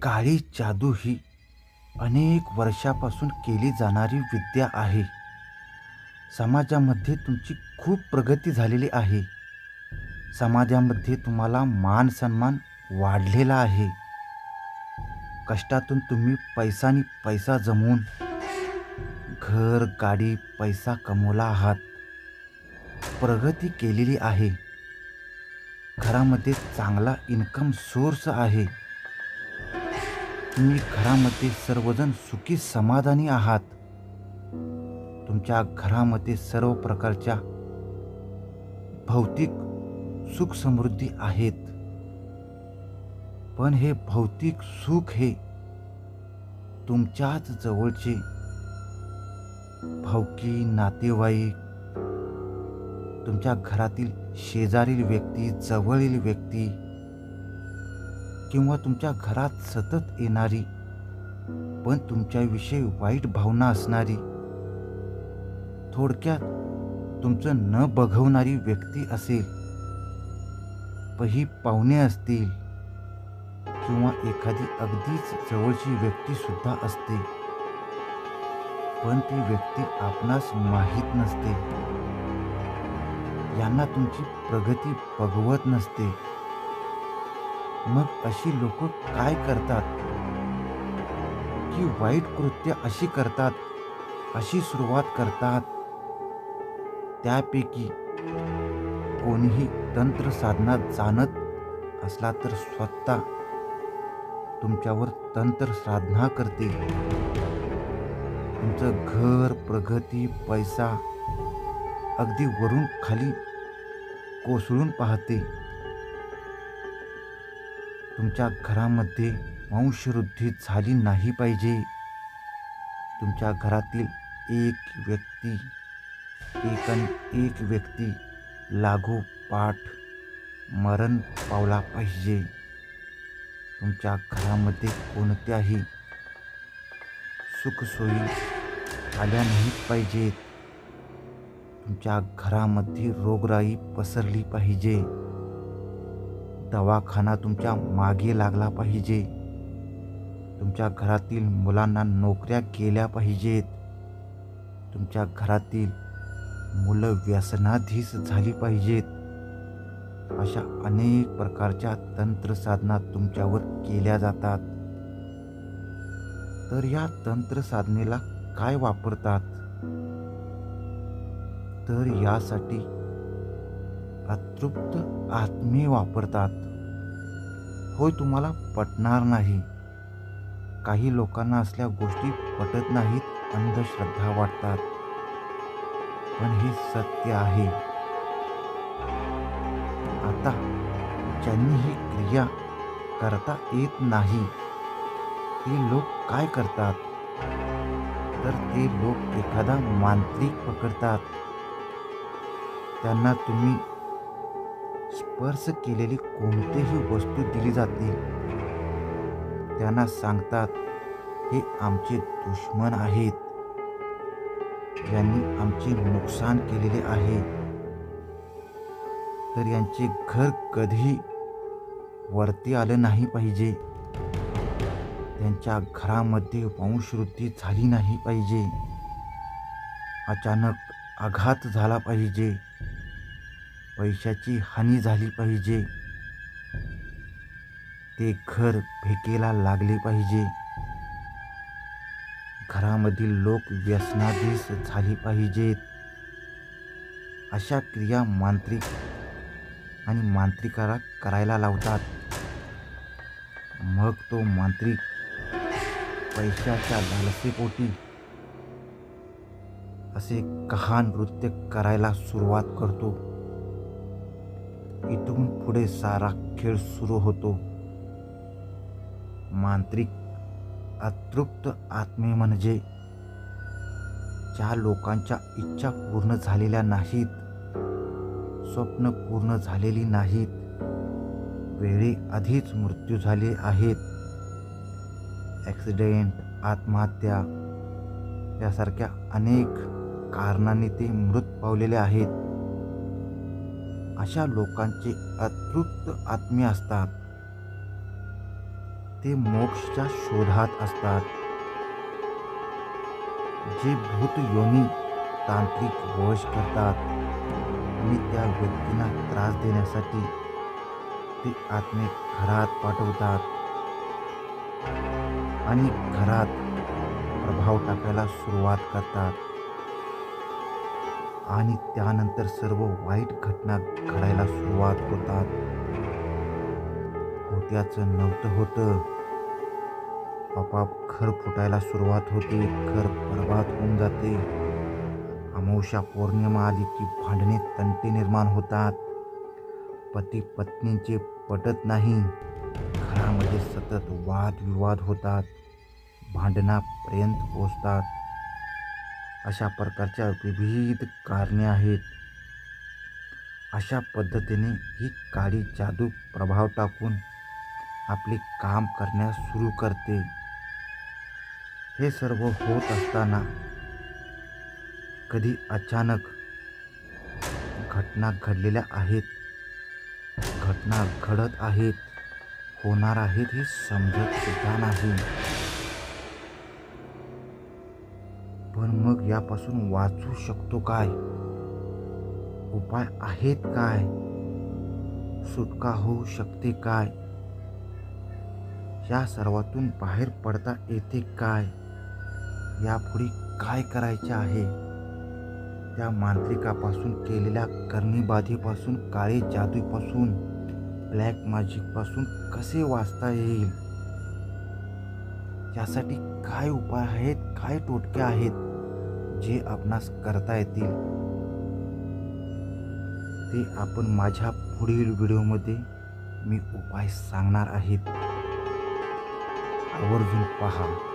काळी जादू ही अनेक वर्षापासून केली जाणारी विद्या आहे. समाजामध्ये तुमची खूप प्रगती झालेली आहे. समाजामध्ये तुम्हाला मान सन्मान वाढलेला आहे. कष्टातून तुम्ही पैसानी पैसा जमवून घर, गाडी, पैसा कमवला आहात. प्रगती केलेली आहे. घरामध्ये चांगला इन्कम सोर्स आहे. तुम्ही घरामध्ये सर्वजण सुखी समाधानी आहात. तुमच्या घरामध्ये सर्व प्रकारच्या भौतिक सुख समृद्धी आहेत. पण हे भौतिक सुख हे तुमच्याच जवळचे भावकी, नातेवाईक, तुमच्या घरातील शेजारील व्यक्ती, जवळील व्यक्ती किंवा तुमच्या घरात सतत येणारी पण तुमच्याविषयी वाईट भावना असणारी, थोडक्यात तुमचं न बघवणारी व्यक्ती असेल, पाहुणे असतील किंवा एखादी अगदीच जवळची व्यक्ती सुद्धा असते. पण ती व्यक्ती आपणास माहीत नसते. यांना तुमची प्रगती बघवत नसते. मग अशी लोक काय करतात की वाईट कृत्य अशी करतात, अशी सुरुवात करतात. त्यापैकी कोणीही तंत्र साधना जाणत असला तर स्वतः तुमच्यावर तंत्र साधना करते. तुमचं घर, प्रगती, पैसा अगदी वरून खाली कोसळून पाहते. तुमच्या घरामध्ये वंशवृद्धी झाली नाही पाहिजे. तुमच्या घरातील एक व्यक्ती लागोपाठ मरण पावला पाहिजे. तुमच्या घरामध्ये कोणत्याही सुखसोयी आल्या नाहीत पाहिजेत. तुमच्या घरामध्ये रोगराई पसरली पाहिजे. दवाखाना तुमच्या मागे लागला पाहिजे. तुमच्या घरातील मुलांना नोकऱ्या केल्या पाहिजेत. तुमच्या घरातील मुलं व्यसनाधीश झाली पाहिजेत. अशा अनेक प्रकारच्या तंत्रसाधना तुमच्यावर केल्या जातात. तर या तंत्रसाधनेला काय वापरतात? तर यासाठी अतृप्त आत्मे वापरतात. होय, तुम्हाला पटणार नाही. काही लोकांना असल्या गोष्टी पटत नाहीत, अंधश्रद्धा वाटतात. पण हे सत्य आहे. आता ज्यांनी ही क्रिया करता येत नाही ते लोक काय करतात? तर ते लोक एखादा मांत्रिक पकडतात. त्यांना तुम्ही स्पर्श केलेली कोणतीही वस्तू दिली जाते. त्यांना सांगतात, हे आमचे दुश्मन आहेत. यांनी आमचे नुकसान केलेले आहे. तर यांचे घर कधी वरती आलं नाही पाहिजे. त्यांच्या घरामध्ये वंशवृद्धी झाली नाही पाहिजे. अचानक आघात झाला पाहिजे. पैशाची हानी झाली पाहिजे. ते घर भेकेला लागले पाहिजे. घरामधील लोक व्यसनाधीश झाली पाहिजेत. अशा क्रिया मांत्रिक आणि मांत्रिकाला करायला लावतात. मग तो मांत्रिक पैशाच्या लालसेपोटी असे कहाण नृत्य करायला सुरुवात करतो. इथून पुढे सारा खेळ सुरू होतो. मांत्रिक अतृप्त आत्मे म्हणजे ज्या लोकांच्या इच्छा पूर्ण झालेल्या नाहीत, स्वप्न पूर्ण झालेली नाहीत, वेळेआधीच मृत्यू झाले आहेत, ॲक्सिडेंट, आत्महत्या यासारख्या अनेक कारणांनी ते मृत पावलेले आहेत. अशा लोकांचे अतृप्त आत्मे असतात. ते मोक्षच्या शोधात असतात. जे भूत योनी तांत्रिक वश करतात आणि त्या व्यक्तींना त्रास देण्यासाठी ते आत्मे घरात पाठवतात आणि घरात प्रभाव टाकायला सुरुवात करतात आणि त्यानंतर सर्व वाईट घटना घडायला सुरुवात होतात. होत्याचं नव्हतं होतं. आपाप घर फुटायला सुरुवात होते. घर बर्बाद होऊन जाते. अमावस्या पौर्णिमा आली की भांडणे तंटे निर्माण होतात. पती पत्नींचे पटत नाही. घरामध्ये सतत वादविवाद होतात. भांडणापर्यंत पोहोचतात. अशा प्रकारच्या विविध कारणे आहेत. अशा पद्धतीने ही काळी जादू प्रभाव टाकून आपले काम करण्यास सुरू करते. हे सर्व होत असताना कधी अचानक घटना घडलेल्या आहेत, घटना घडत आहेत, होणार आहेत हे समजत सुद्धा नाही. पण मग यापासून वाचू शकतो काय? उपाय आहेत काय? सुटका होऊ शकते काय? या सर्वातून बाहेर पडता येते काय? यापुढे काय करायचे आहे? त्या मांत्रिकापासून केलेल्या करणीबाधीपासून, काळी जादूपासून, ब्लॅक मॅजिकपासून कसे वाचता येईल? यासाठी काय उपाय आहेत, काय टोटके आहेत जे आपणास करता येतील ते आपण माझ्या पुढील व्हिडिओमध्ये मी उपाय सांगणार आहेत. आवर्जून पहा.